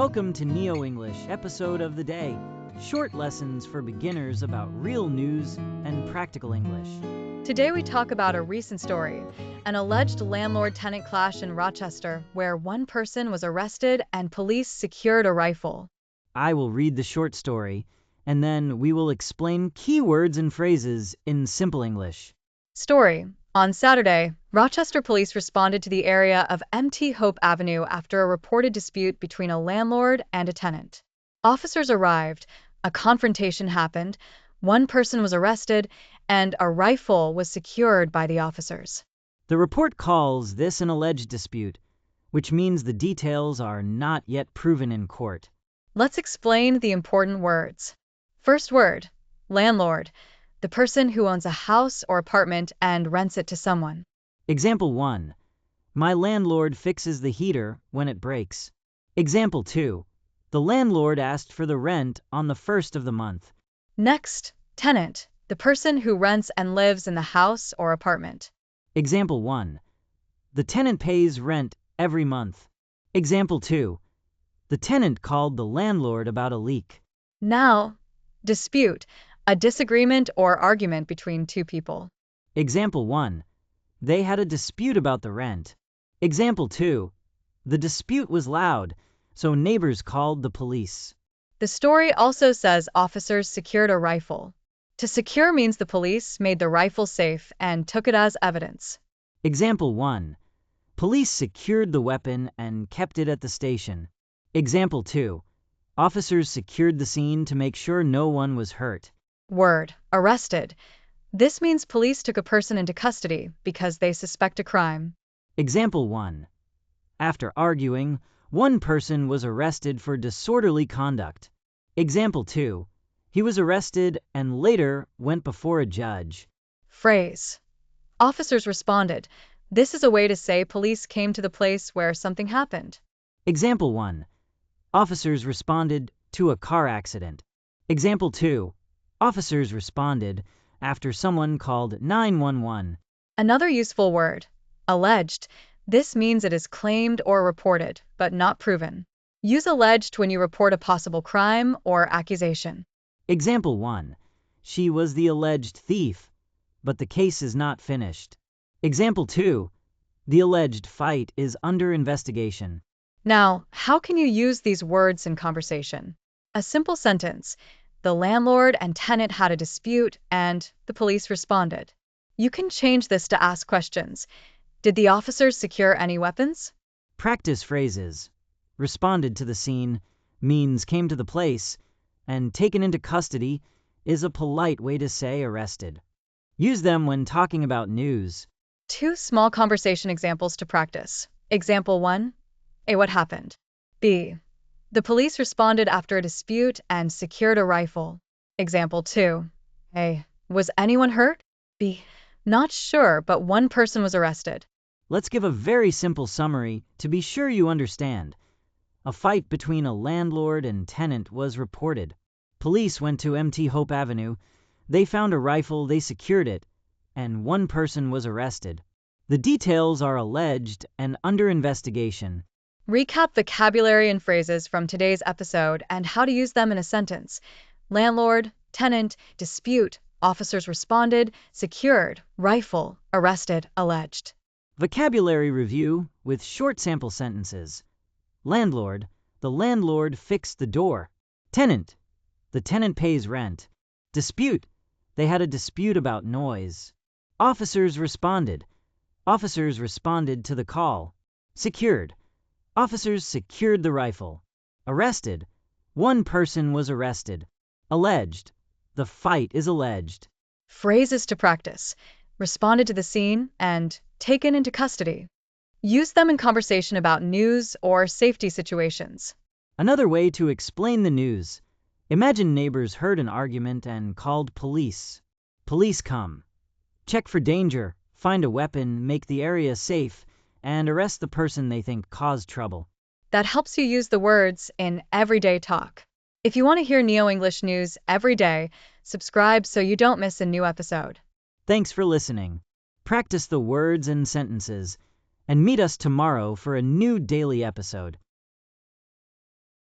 Welcome to NeoEnglish, episode of the day. Short lessons for beginners about real news and practical English. Today we talk about a recent story, an alleged landlord-tenant clash in Rochester where one person was arrested and police secured a rifle. I will read the short story, and then we will explain key words and phrases in simple English. Story. On Saturday, Rochester police responded to the area of Mt. Hope Avenue after a reported dispute between a landlord and a tenant. Officers arrived, a confrontation happened, one person was arrested, and a rifle was secured by the officers. The report calls this an alleged dispute, which means the details are not yet proven in court. Let's explain the important words. First word, landlord, the person who owns a house or apartment and rents it to someone. Example 1. My landlord fixes the heater when it breaks. Example 2. The landlord asked for the rent on the first of the month. Next, tenant, the person who rents and lives in the house or apartment. Example 1. The tenant pays rent every month. Example 2. The tenant called the landlord about a leak. Now, dispute, a disagreement or argument between two people. Example 1. They had a dispute about the rent. Example 2. The dispute was loud, so neighbors called the police. The story also says officers secured a rifle. To secure means the police made the rifle safe and took it as evidence. Example 1. Police secured the weapon and kept it at the station. Example 2. Officers secured the scene to make sure no one was hurt. Word, arrested. This means police took a person into custody because they suspect a crime. Example 1. After arguing, one person was arrested for disorderly conduct. Example 2. He was arrested and later went before a judge. Phrase. Officers responded. This is a way to say police came to the place where something happened. Example 1. Officers responded to a car accident. Example 2. Officers responded after someone called 911. Another useful word, alleged. This means it is claimed or reported, but not proven. Use alleged when you report a possible crime or accusation. Example 1. She was the alleged thief, but the case is not finished. Example 2. The alleged fight is under investigation. Now, how can you use these words in conversation? A simple sentence. The landlord and tenant had a dispute and the police responded. You can change this to ask questions. Did the officers secure any weapons? Practice phrases. Responded to the scene means came to the place, and taken into custody is a polite way to say arrested. Use them when talking about news. 2 small conversation examples to practice. Example 1. A. What happened? B. The police responded after a dispute and secured a rifle. Example 2. A. Was anyone hurt? B. Not sure, but one person was arrested. Let's give a very simple summary to be sure you understand. A fight between a landlord and tenant was reported. Police went to Mt. Hope Avenue. They found a rifle, they secured it, and one person was arrested. The details are alleged and under investigation. Recap vocabulary and phrases from today's episode and how to use them in a sentence. Landlord, tenant, dispute, officers responded, secured, rifle, arrested, alleged. Vocabulary review with short sample sentences. Landlord, the landlord fixed the door. Tenant, the tenant pays rent. Dispute, they had a dispute about noise. Officers responded to the call. Secured, officers secured the rifle. Arrested, one person was arrested. Alleged, the fight is alleged. Phrases to practice. Responded to the scene and taken into custody. Use them in conversation about news or safety situations. Another way to explain the news. Imagine neighbors heard an argument and called police. Police come. Check for danger, find a weapon, make the area safe, and arrest the person they think caused trouble. That helps you use the words in everyday talk. If you want to hear NeoEnglish news every day, subscribe so you don't miss a new episode. Thanks for listening. Practice the words and sentences, and meet us tomorrow for a new daily episode.